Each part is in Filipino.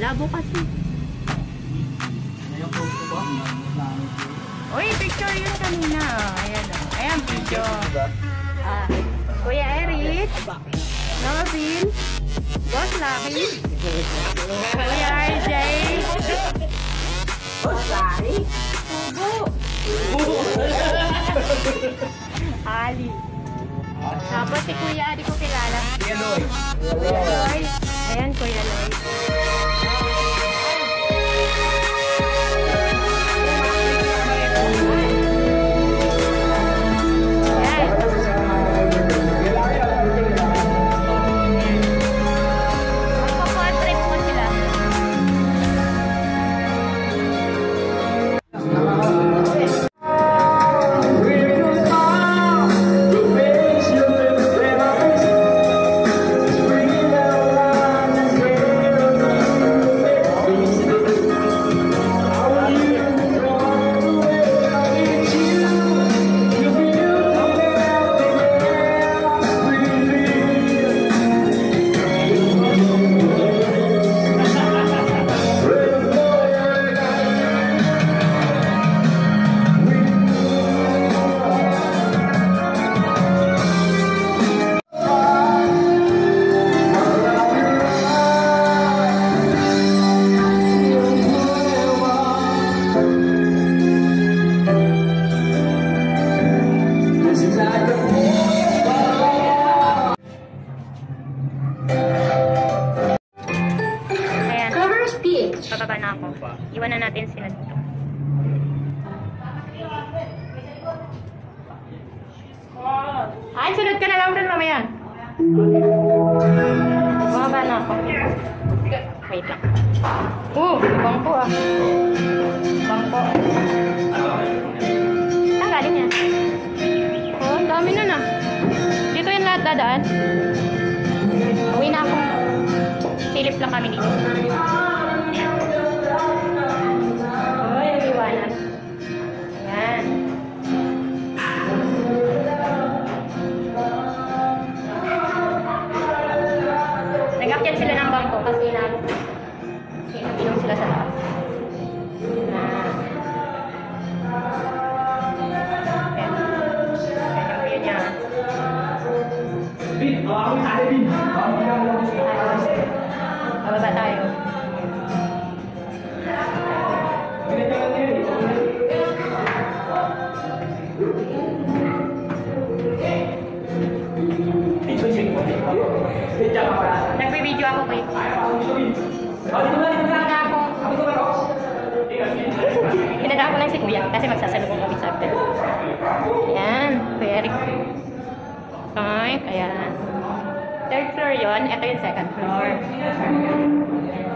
Labo kasi. Uy, picture yun kanina. Ayan o. Ayan, video. Kuya Eric. Mama Bill. Boss Lucky. Kuya RJ. Boss Lucky. Bubo. Ali. Tapos si Kuya, di ko kilala. Kuya Lloyd. Ayan, Kuya Lloyd. Bababa na ako. Iwan na natin sila dito. Ay, sunod ka na lang dun mamaya. Bababa na ako. Wait lang. Bangko ah. Bangko. Tanggalin yan. Oh, ang dami nun ah. Dito yung lahat dadaan. Uwi na ako. Silip lang kami dito. Nag-akyat sila ng bangko kasi inom sila sa taas. Bababa tayo. Nagbe-video ako kayo. Pinadaan ko lang si Kuya kasi magsasalubong kami sa hotel. Ayan, Kuya Eric. Okay, ayan. Third floor yun. Ito yung second floor.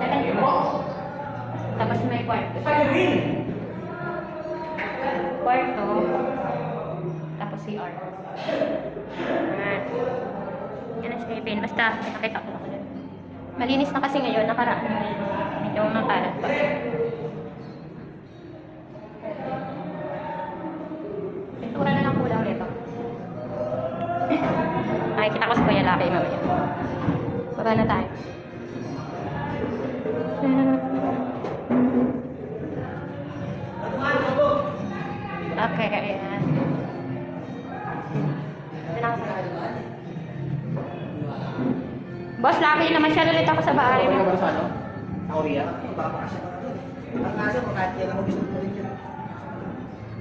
Second floor. Tapos may kwarto. Kwarto. Tapos CR. Ayan. Yan ang silipin. Basta, nakita ko lang. Malinis na kasi ngayon. Nakaraan. Medyo makalat pa. Pintura na lang kulang nito. Makikita ko sa Kuya Lucky mamaya. Baba na tayo. Okay, ayan. Boss Lucky, namasyal ulit ako sa bahay.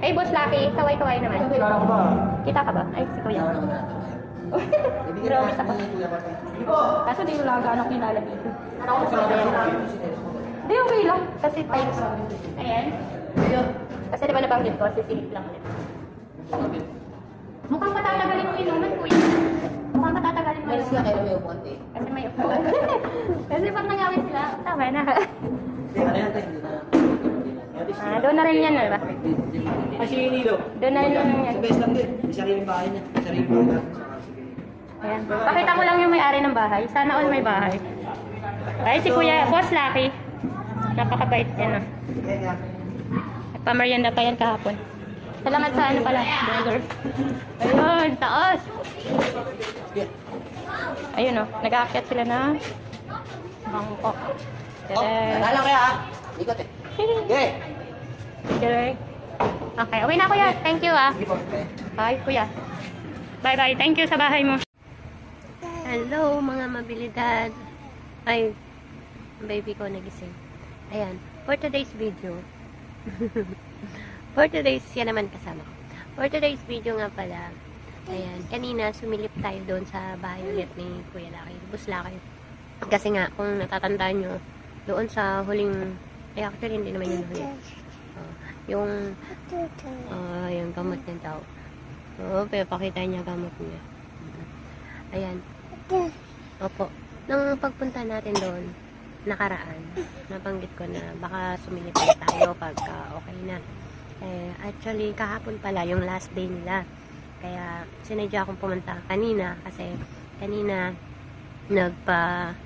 Ay, Boss Lucky, kaway-kaway naman. Kita ka ba? Ay, si Kuya. Grabe ako. Kaso di ko lang gaano kilala dito. Hindi, okay lang. Kasi types. Ayan. Kasi diba nabanggit ko, sisilip lang ulit. Mukhang patatagalin mo inuman, Kuya. Mukhang patatagalin mo inuman. Kasi may upuan. Kasi pag nangyawin sila, tama na. Doon na rin yan, diba? Doon na rin yan. Sa base lang din. May sariling bahay niya. Sariling bahay. Ayan. Pakita ko lang yung may-ari ng bahay. Sana all may bahay. Ay, si Kuya, Boss Lucky. Napakabait yan, Nagpamerienda pa yan kahapon. Salamat sa ano pala, burger. Ayun, taas. Ayun, nag-aakyat sila na Bangkok. Oh, nalala kaya ha? Ikot eh. Okay. Direk. Okay, uwi na kuya. Thank you ah. Sige po. Bye kuya. Bye bye. Thank you sa bahay mo. Hello mga mabilidad. Ay, baby ko nagising. Ayan, for today's video. For today's, yan naman kasama ko. For today's video nga pala. Ayan, kanina sumilip tayo doon sa bahay ulit ni Kuya Laki. Buslaki. Kasi nga, kung natatandaan nyo, doon sa huling, actually hindi naman yung huli. Yung gamot niya daw. Pero pakita niya gamot niya. Ayan. Opo. Nung pagpunta natin doon, nakaraan, nabanggit ko na baka sumilip tayo pagka okay na. Actually, kahapon pala yung last day nila. Kaya, sinadya akong pumunta kanina kasi kanina nagpa-pod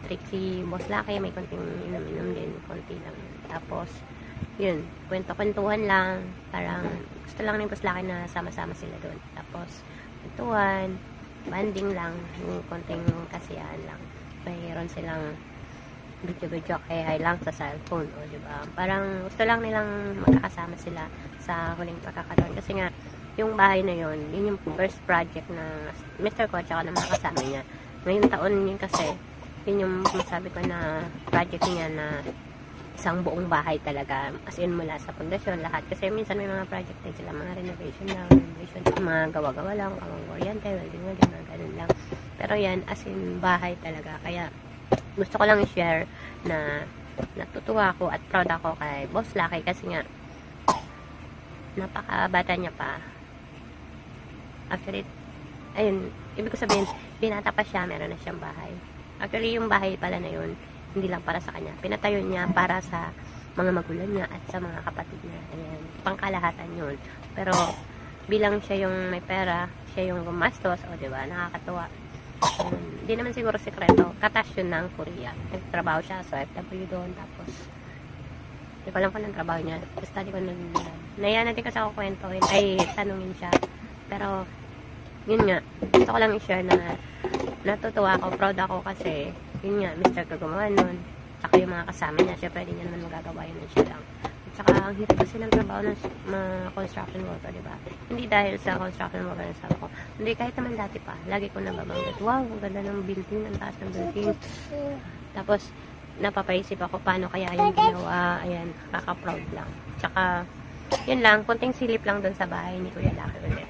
trick si Boss Lucky. May konting inom-inom din, konti lang. Tapos, yun, kwento-kwentuhan lang. Parang, gusto lang ni Boss Lucky na sama-sama sila doon. Tapos, kwentuhan, banding lang, yung konting kasiyahan lang. Mayroon silang video-video kaya lang sa cellphone, o diba? Parang, gusto lang nilang magkakasama sila sa huling pagkakataon. Kasi nga, yung bahay na yun yung first project na Mr. Ko at saka ng mga kasama niya. Ngayong taon yun kasi, yun yung masabi ko na project niya na isang buong bahay talaga. As in mula sa pundasyon, lahat. Kasi minsan may mga project din sila, mga renovation lang, mga gawa-gawa lang, mga oriente, welding, mga ganun lang. Pero yan, as in bahay talaga. Kaya, gusto ko lang i-share na natutuwa ako at proud ako kay Boss Lucky kasi nga, napakabata niya pa. Actually, ayun, ibig ko sabihin, binata pa siya, meron na siyang bahay. Actually, yung bahay pala na yun, hindi lang para sa kanya. Pinatayo niya para sa mga magulang niya at sa mga kapatid niya. Ayan, pangkalahatan yun. Pero, bilang siya yung may pera, siya yung gumastos, o diba, nakakatuwa. Hindi naman siguro sekreto. Katas yun ng Korea. Nagtrabaho siya sa FW doon, tapos, hindi ko alam kung anong trabaho niya. Basta di ko naiyan natin kasi ako kwentuhin, ay tanungin siya. Pero, yun nga, gusto ko lang i-share na natutuwa ako, proud ako kasi, yun nga, Mr. Ko gumawa nun. Saka yung mga kasama niya, syempre di niya naman magagawa yun siya lang. At saka, ang hirap kasi ng trabaho ng mga construction worker, diba? Hindi dahil sa construction worker na sabi ko. Hindi, kahit naman dati pa, lagi ko nababanggit, wow, ang ganda ng building, ang taas ng building. Tapos, napapaisip ako paano kaya yung ginawa. Ayan, kaka-proud lang. Tsaka, yun lang, kunting silip lang dun sa bahay ni Kuya Laki ulit.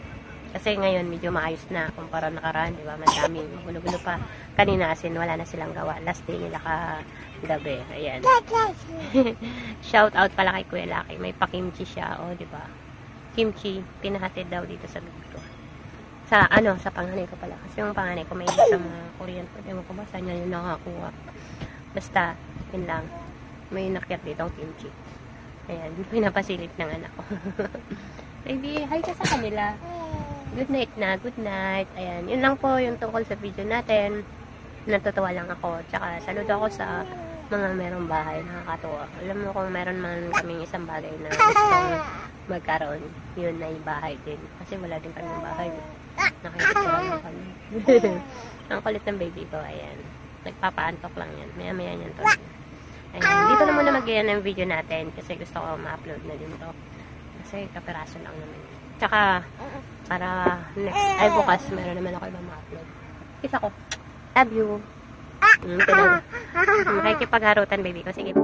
Kasi ngayon, medyo maayos na kumpara nakaraan, di ba? Madaming gulo-gulo pa. Kanina asin, wala na silang gawa. Last day nila kagabi. Ayan. Shout out pala kay Kuya Laki. May pa-kimchi siya, o, di ba? Kimchi, pinahatid daw dito sa bibig ko. Sa panganay ko pala. Kasi yung panganay ko may sa mga Korean food. Ewan ko ba, saan niya yung nakakuha. Basta, yun lang. May nakyat dito ang kimchi. Ayan, pinapasilip ng anak ko. Baby, hi ka sa kanila. Good night na, good night. Ayan, yun lang po yung tungkol sa video natin. Natutuwa lang ako. Tsaka, saludo ako sa mga merong bahay. Nakakatuwa. Alam mo kung meron man kaming isang bagay na gustong magkaroon, yun ay bahay din. Kasi wala din kaming bahay. Nakikita lang kami. Ang kulit ng baby ko, ayan. Nagpapaantok lang yan. Maya-maya yan to. Ayan, dito na muna mag-iyan ng video natin kasi gusto ko ma-upload na din to. Kasi kapiraso lang naman. Tsaka, para next, ay bukas, meron naman ako ibang ma-upload. Kiss ako. Love you. Makikipagharutan, baby ko. Sige.